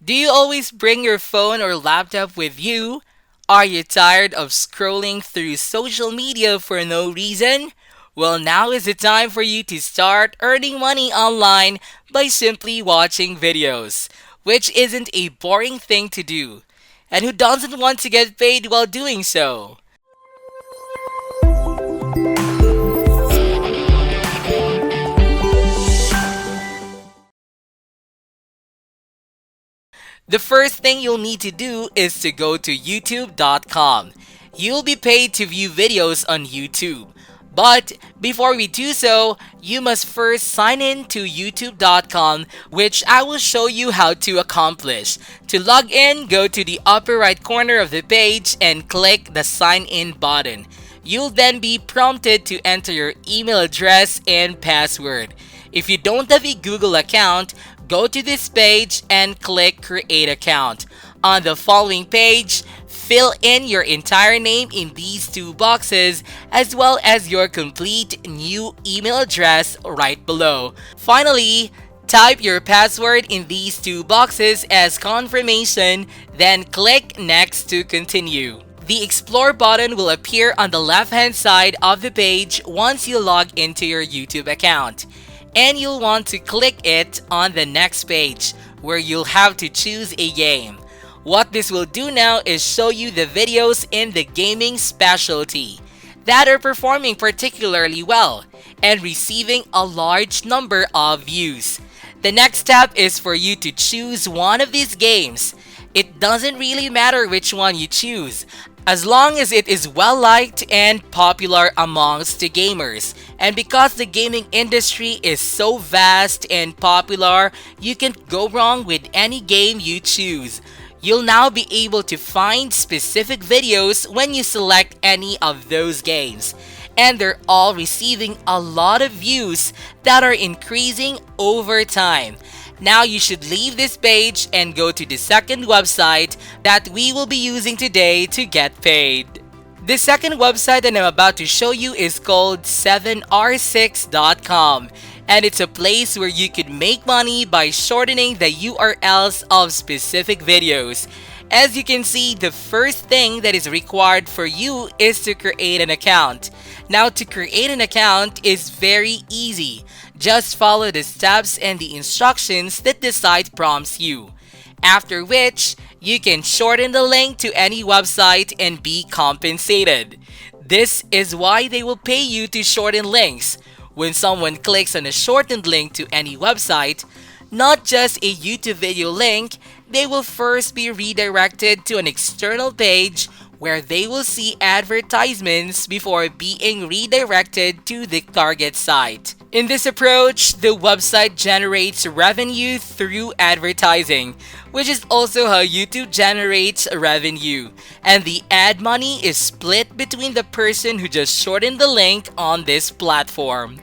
Do you always bring your phone or laptop with you? Are you tired of scrolling through social media for no reason? Well, now is the time for you to start earning money online by simply watching videos, which isn't a boring thing to do. And who doesn't want to get paid while doing so? The first thing you'll need to do is to go to youtube.com. You'll be paid to view videos on YouTube. But before we do so, you must first sign in to youtube.com, which I will show you how to accomplish. To log in, go to the upper right corner of the page and click the sign in button. You'll then be prompted to enter your email address and password. If you don't have a Google account, go to this page and click Create Account. On the following page, fill in your entire name in these two boxes as well as your complete new email address right below. Finally, type your password in these two boxes as confirmation, then click Next to continue. The Explore button will appear on the left-hand side of the page once you log into your YouTube account. And you'll want to click it on the next page, where you'll have to choose a game. What this will do now is show you the videos in the gaming specialty that are performing particularly well and receiving a large number of views. The next step is for you to choose one of these games. It doesn't really matter which one you choose, as long as it is well liked and popular amongst the gamers. And because the gaming industry is so vast and popular, you can't go wrong with any game you choose. You'll now be able to find specific videos when you select any of those games. And they're all receiving a lot of views that are increasing over time. Now you should leave this page and go to the second website that we will be using today to get paid. The second website that I'm about to show you is called 7r6.com, and it's a place where you could make money by shortening the URLs of specific videos. As you can see, the first thing that is required for you is to create an account. Now, to create an account is very easy. Just follow the steps and the instructions that the site prompts you. After which, you can shorten the link to any website and be compensated. This is why they will pay you to shorten links. When someone clicks on a shortened link to any website, not just a YouTube video link, they will first be redirected to an external page where they will see advertisements before being redirected to the target site. In this approach, the website generates revenue through advertising, which is also how YouTube generates revenue. And the ad money is split between the person who just shortened the link on this platform.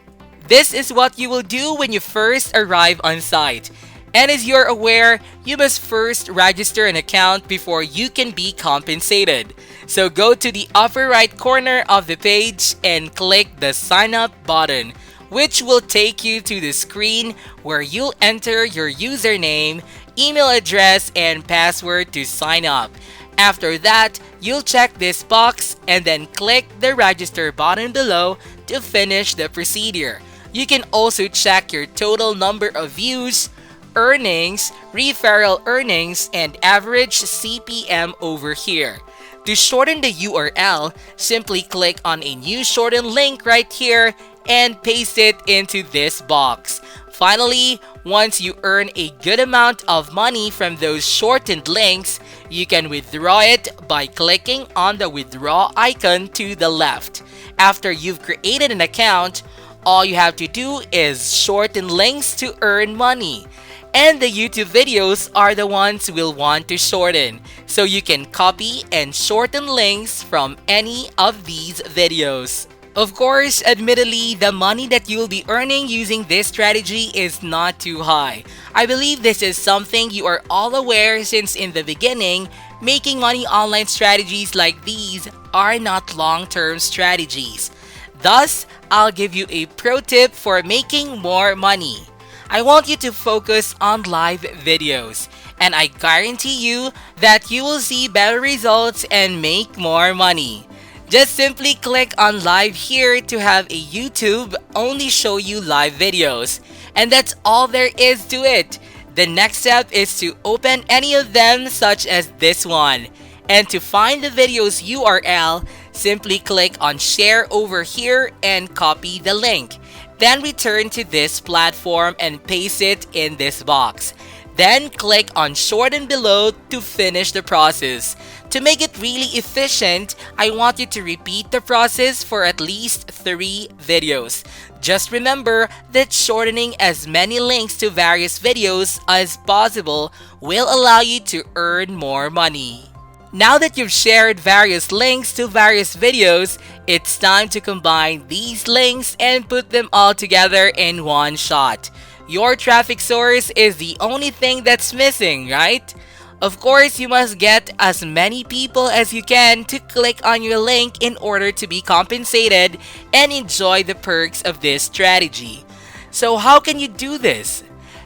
This is what you will do when you first arrive on site. And as you're aware, you must first register an account before you can be compensated. So go to the upper right corner of the page and click the sign up button, which will take you to the screen where you'll enter your username, email address, and password to sign up. After that, you'll check this box and then click the register button below to finish the procedure. You can also check your total number of views, earnings, referral earnings, and average CPM over here. To shorten the URL, simply click on a new shortened link right here and paste it into this box. Finally, once you earn a good amount of money from those shortened links, you can withdraw it by clicking on the withdraw icon to the left. After you've created an account, all you have to do is shorten links to earn money. And the YouTube videos are the ones we'll want to shorten. So you can copy and shorten links from any of these videos. Of course, admittedly, the money that you'll be earning using this strategy is not too high. I believe this is something you are all aware since in the beginning, making money online strategies like these are not long-term strategies. Thus, I'll give you a pro tip for making more money. I want you to focus on live videos. and I guarantee you that you will see better results and make more money. Just simply click on live here to have a YouTube only show you live videos. And that's all there is to it. The next step is to open any of them such as this one. And to find the video's URL, simply click on share over here and copy the link. Then return to this platform and paste it in this box. Then click on shorten below to finish the process. To make it really efficient, I want you to repeat the process for at least 3 videos. Just remember that shortening as many links to various videos as possible will allow you to earn more money. Now that you've shared various links to various videos, it's time to combine these links and put them all together in one shot. Your traffic source is the only thing that's missing, right? Of course, you must get as many people as you can to click on your link in order to be compensated and enjoy the perks of this strategy. So how can you do this?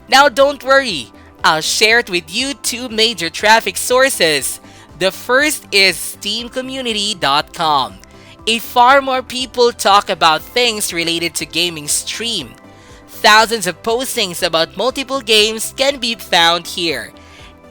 Now don't worry, I'll share it with you 2 major traffic sources. The first is steamcommunity.com. A far more people talk about things related to gaming stream. Thousands of postings about multiple games can be found here.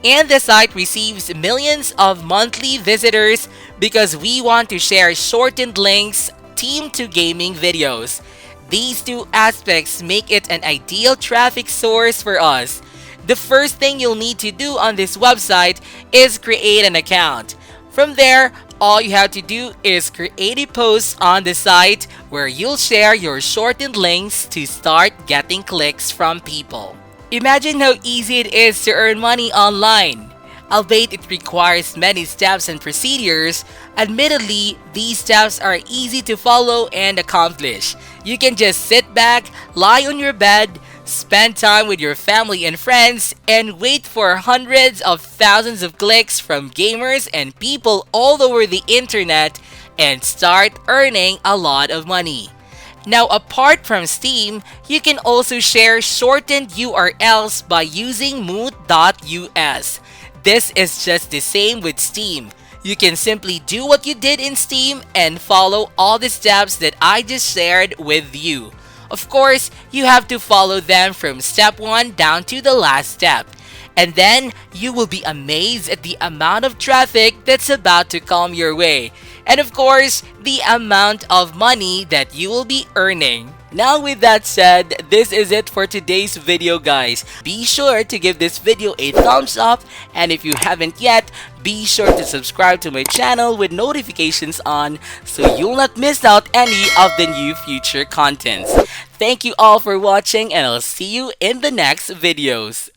And the site receives millions of monthly visitors because we want to share shortened links themed to gaming videos. These 2 aspects make it an ideal traffic source for us. The first thing you'll need to do on this website is create an account. From there, all you have to do is create a post on the site where you'll share your shortened links to start getting clicks from people. Imagine how easy it is to earn money online. Albeit it requires many steps and procedures, admittedly, these steps are easy to follow and accomplish. You can just sit back, lie on your bed, spend time with your family and friends, and wait for hundreds of thousands of clicks from gamers and people all over the internet and start earning a lot of money. Now, apart from Steam, you can also share shortened URLs by using moot.us. This is just the same with Steam. You can simply do what you did in Steam and follow all the steps that I just shared with you. Of course, you have to follow them from step 1 down to the last step. And then, you will be amazed at the amount of traffic that's about to come your way. And of course, the amount of money that you will be earning. Now with that said, this is it for today's video guys. Be sure to give this video a thumbs up, and if you haven't yet, be sure to subscribe to my channel with notifications on so you'll not miss out any of the new future contents. Thank you all for watching, and I'll see you in the next videos.